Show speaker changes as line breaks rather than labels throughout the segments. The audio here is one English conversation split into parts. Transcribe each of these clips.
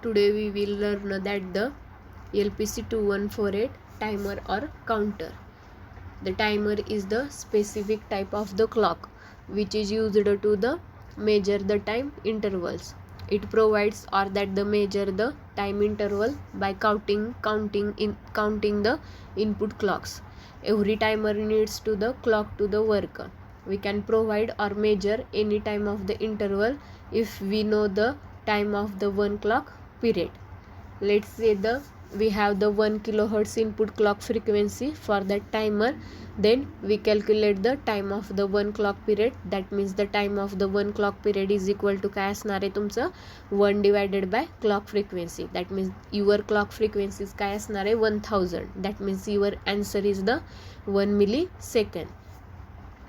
Today we will learn that the LPC 2148 timer or counter. The timer is the specific type of the clock which is used to the measure the time intervals. It provides or that the measure the time interval by counting the input clocks. Every timer needs to the clock to the work. We can provide or measure any time of the interval if we know the time of the one clock period. Let's say we have the 1 kilohertz input clock frequency for that timer. Then we calculate the time of the 1 clock period. That means the time of the 1 clock period is equal to काय असणार आहे तुमचं 1 divided by clock frequency. That means your clock frequency is काय असणार आहे 1000. That means your answer is the 1 millisecond.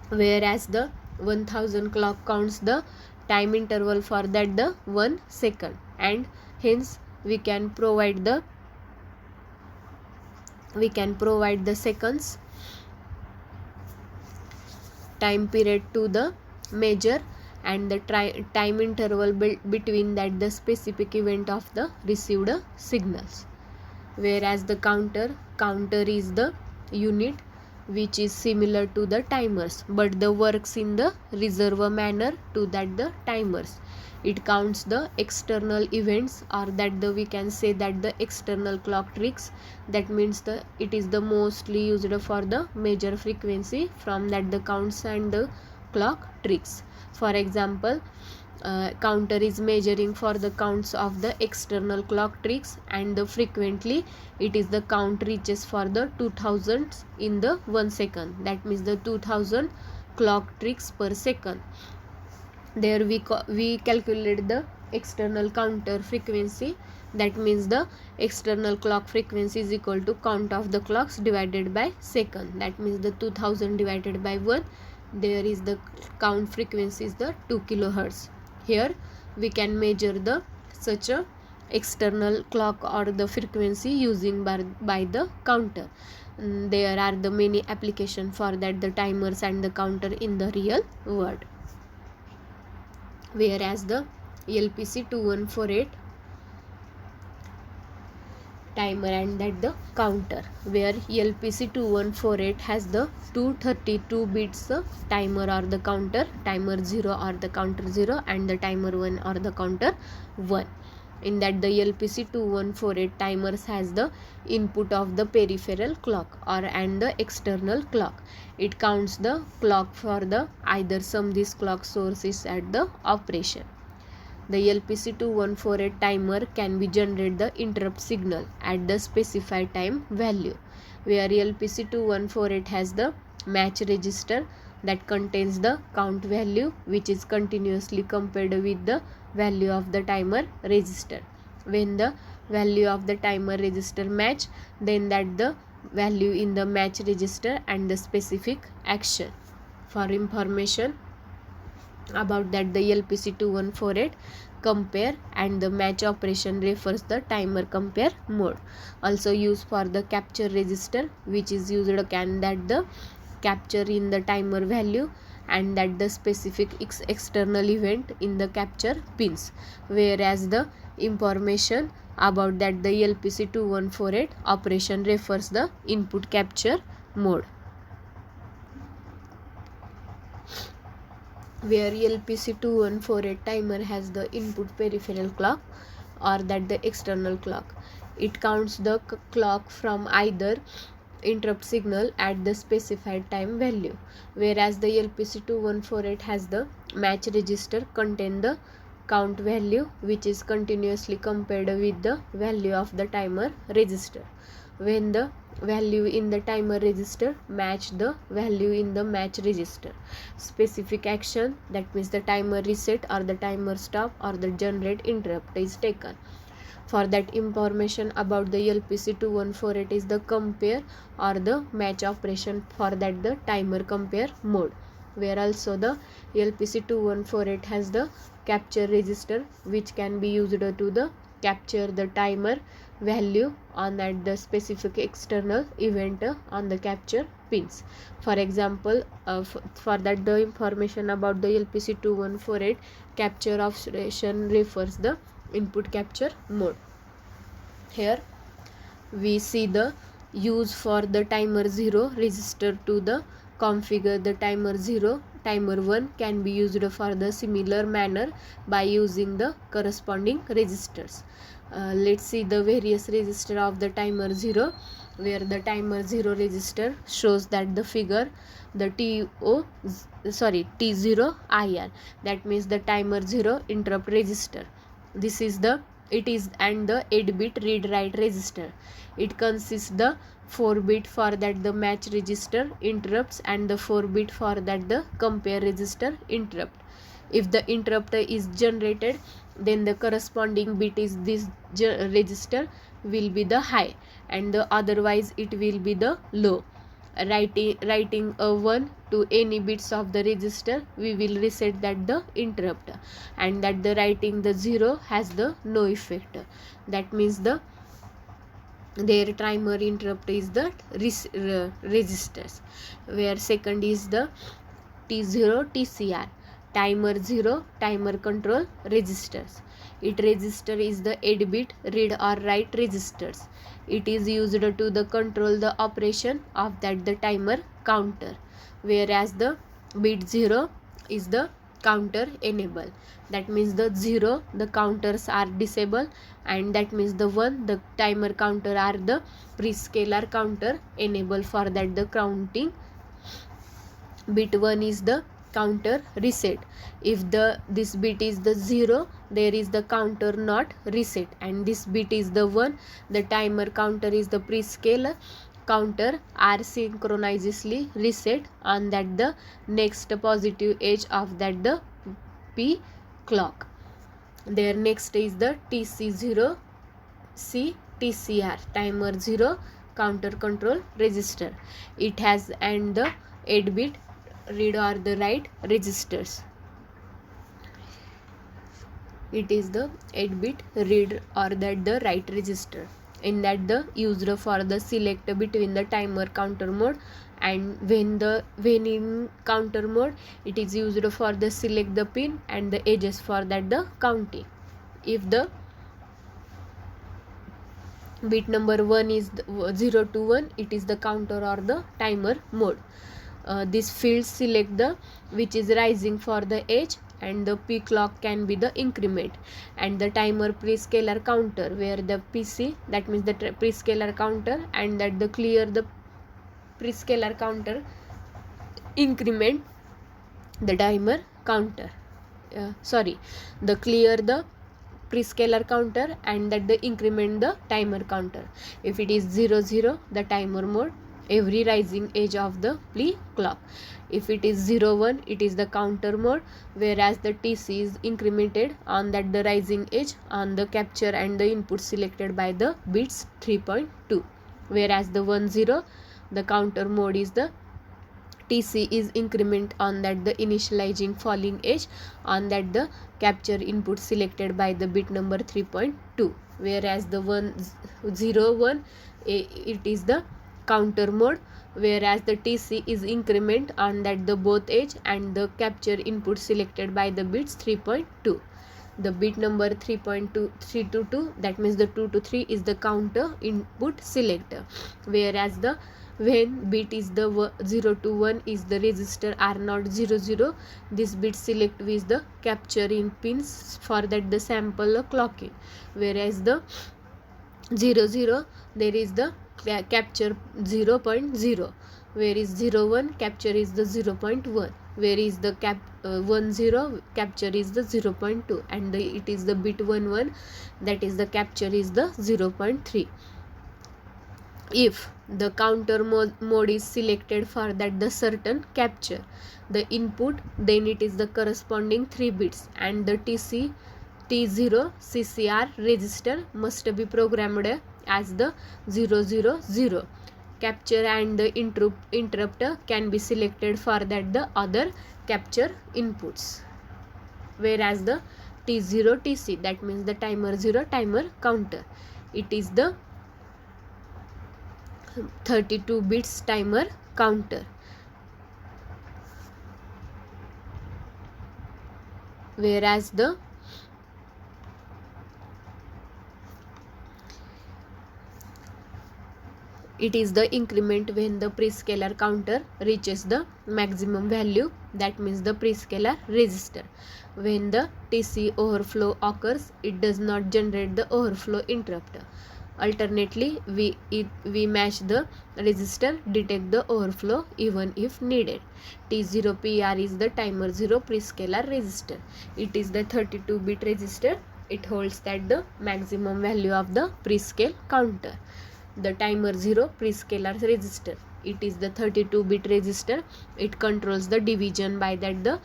Whereas the 1000 clock counts the time interval for that the 1 second, and hence we can provide the seconds time period to the measure and the time interval between that the specific event of the received signals. Whereas the counter is the unit which is similar to the timers but the works in the reserve manner to that the timers. It counts the external events, or that we can say that the external clock tricks. That means it is the mostly used for the major frequency from that the counts and the clock tricks. For example, counter is measuring for the counts of the external clock tricks, and frequently it is the count reaches for the 2000 in the 1 second. That means the 2000 clock tricks per second. There we calculate the external counter frequency. That means the external clock frequency is equal to count of the clocks divided by second. That means the 2000 divided by 1. There is the count frequency is the 2 kilohertz. Here we can measure the such a external clock or the frequency using by the counter. There are the many application for that the timers and the counter in the real world. Whereas the LPC 2148 timer and that the counter, where LPC 2148 has the 232 bits timer or the counter, timer 0 or the counter 0, and the timer 1 or the counter 1. In that the LPC 2148 timers has the input of the peripheral clock and the external clock. It counts the clock for the either some these clock sources at the operation. The LPC 2148 timer can be generate the interrupt signal at the specified time value, where LPC 2148 has the match register that contains the count value which is continuously compared with the value of the timer register. When the value of the timer register match, then that the value in the match register and the specific action. For information about that the LPC 2148 compare and the match operation refers the timer compare mode. Also used for the capture register, which is used can that the capture in the timer value and that the specific external event in the capture pins. Whereas the information about that the LPC 2148 operation refers the input capture mode, where LPC 2148 timer has the input peripheral clock or that the external clock. It counts the clock from either interrupt signal at the specified time value, whereas the LPC 2148 has the match register contain the count value which is continuously compared with the value of the timer register. When the value in the timer register match the value in the match register, specific action, that means the timer reset or the timer stop or the generate interrupt is taken. For that information about the LPC 2148 is the compare or the match operation for that the timer compare mode, where also the LPC 2148 has the capture register which can be used to the capture the timer value on that the specific external event on the capture pins. For example, for that the information about the LPC 2148 capture operation refers the input capture mode. Here we see the use for the timer 0 register to the configure the timer 0. Timer 1 can be used for the similar manner by using the corresponding registers. Let's see the various register of the timer 0, where the timer 0 register shows that the figure the T0 IR, that means the timer 0 interrupt register. This is the it is and the 8-bit read write register. It consists the 4-bit for that the match register interrupts and the 4-bit for that the compare register interrupt. If the interrupt is generated, then the corresponding bit is this register will be the high, and the otherwise it will be the low. Writing a 1 to any bits of the register, we will reset that the interrupt, and that the writing the 0 has the no effect. That means their timer interrupt is the registers. Where second is the T0 TCR, timer 0 timer control registers. It register is the 8-bit read or write registers. It is used to the control the operation of that the timer counter, whereas the bit 0 is the counter enable. That means the 0 the counters are disabled, and that means the 1 the timer counter are the prescaler counter enable for that the counting. Bit 1 is the counter reset. If this bit is the 0, there is the counter not reset, and this bit is the 1, the timer counter is the prescaler counter are synchronously reset on that the next positive edge of that the P clock. There next is the TC0 C TCR, timer 0 counter control register. It has and the 8-bit read or the write registers. It is the 8-bit read or that the write register. In that the used for the select between the timer counter mode, and when in counter mode it is used for the select the pin and the edges for that the counting. If the bit number 1 is 0 to 1, it is the counter or the timer mode. This field select the which is rising for the edge, and the P clock can be the increment, and the timer prescaler counter, where the PC, that means the prescaler counter, and that the clear the prescaler counter increment the timer counter. The clear the prescaler counter, and that the increment the timer counter. If it is 0 0, the timer mode, every rising edge of the P clock. If it is 0 1, it is the counter mode, whereas the TC is incremented on that the rising edge on the capture and the input selected by the bits 3.2. Whereas the 1 0, the counter mode is the TC is increment on that the initializing falling edge on that the capture input selected by the bit number 3.2. Whereas the 0 1, it is the counter mode, whereas the TC is increment on that the both edge and the capture input selected by the bits 3.2. The bit number 3.2 3 to 2, that means the 2 to 3 is the counter input selector, whereas the when bit is the 0 to 1 is the register are not 0 0, this bit select with the capture in pins for that the sample clocking, whereas the 0 0 there is the capture 0.0, where is 0 1 capture is the 0.1, where is the 1 0 capture is the 0.2, and it is the bit 1 1, that is the capture is the 0.3. If the counter mode is selected for that the certain capture the input, then it is the corresponding 3 bits, and the T0 CCR register must be programmed as the 0 0 0. Capture and the interrupter can be selected for that the other capture inputs, whereas the T0 TC, that means the timer 0 timer counter, it is the 32 bits timer counter, whereas the It is the increment when the prescaler counter reaches the maximum value, that means the prescaler register. When the TC overflow occurs, it does not generate the overflow interrupt. Alternately, we match the register, detect the overflow even if needed. T0PR is the timer 0 prescaler register. It is the 32-bit register. It holds that the maximum value of the prescale counter. The timer 0 prescaler register. It is the 32-bit register. It controls the division by that the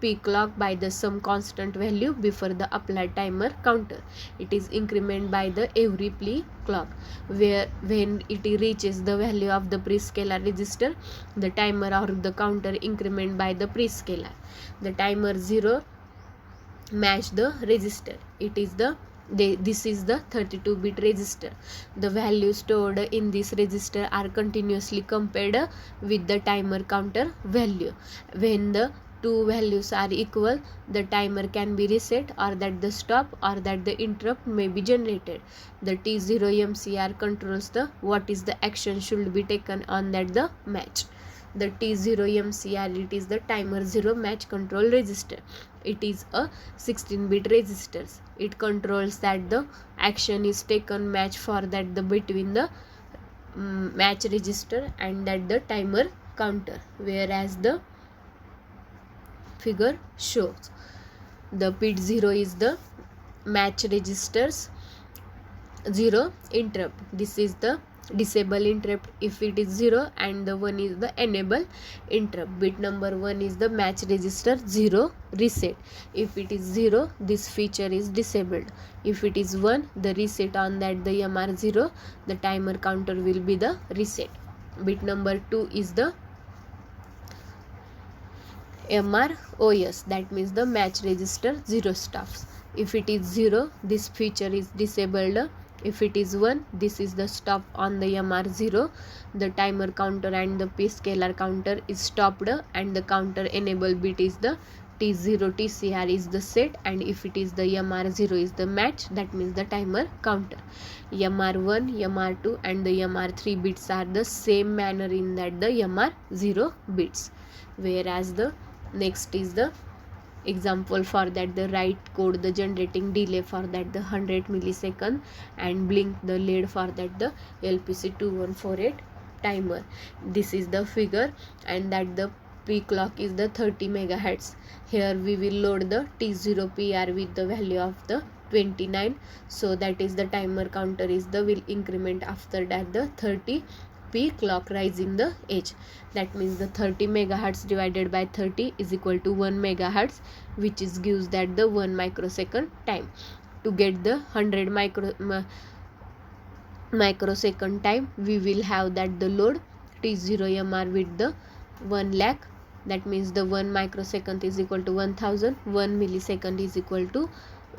P clock by the some constant value before the applied timer counter. It is increment by the every P clock. When it reaches the value of the prescaler register, the timer or the counter increment by the prescaler. The timer 0 match the register. This is the 32-bit register. The values stored in this register are continuously compared with the timer counter value. When the two values are equal, the timer can be reset, or that the stop or that the interrupt may be generated. The T0 MCR controls the what is the action should be taken on that the match. The T0 MCR, it is the timer 0 match control register. It is a 16-bit register. It controls that the action is taken match for that the between the match register and that the timer counter, whereas the figure shows the bit 0 is the match registers 0 interrupt. This is the disable interrupt if it is 0, and the 1 is the enable interrupt. Bit number 1 is the match register 0 reset. If it is 0, this feature is disabled. If it is 1, the reset on that the MR0, the timer counter will be the reset. Bit number 2 is the MROS, that means the match register 0 stops. If it is 0, this feature is disabled. If it is 1, this is the stop on the MR0. The timer counter and the prescaler counter is stopped, and the counter enable bit is the T0 TCR is the set, and if it is the MR0 is the match, that means the timer counter. MR1, MR2 and the MR3 bits are the same manner in that the MR0 bits, whereas the next is the example for that the write code the generating delay for that the 100 millisecond and blink the LED for that the LPC2148 timer. This is the figure, and that the P clock is the 30 megahertz. Here we will load the T0 PR with the value of the 29, so that is the timer counter is the will increment after that the 30 P clock rising the edge. That means the 30 megahertz divided by 30 is equal to 1 megahertz, which is gives that the 1 microsecond time. To get the 100 microsecond time, we will have that the load T0MR with the 1 lakh. That means the 1 microsecond is equal to 1000. 1 millisecond is equal to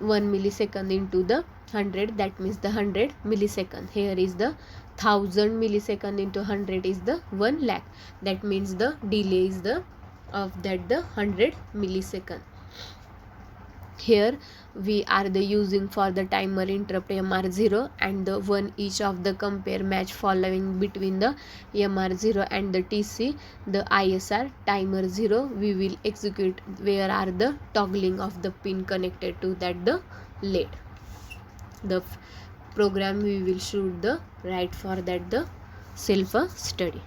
1 millisecond into the 100, that means the 100 millisecond. Here is the 1000 millisecond into 100 is the 1 lakh. That means the delay is the of that the 100 millisecond. Here we are the using for the timer interrupt MR0 and the 1 each of the compare match following between the MR0 and the TC. The ISR timer 0 we will execute where are the toggling of the pin connected to that the LED. The program we will shoot the right for that the self study.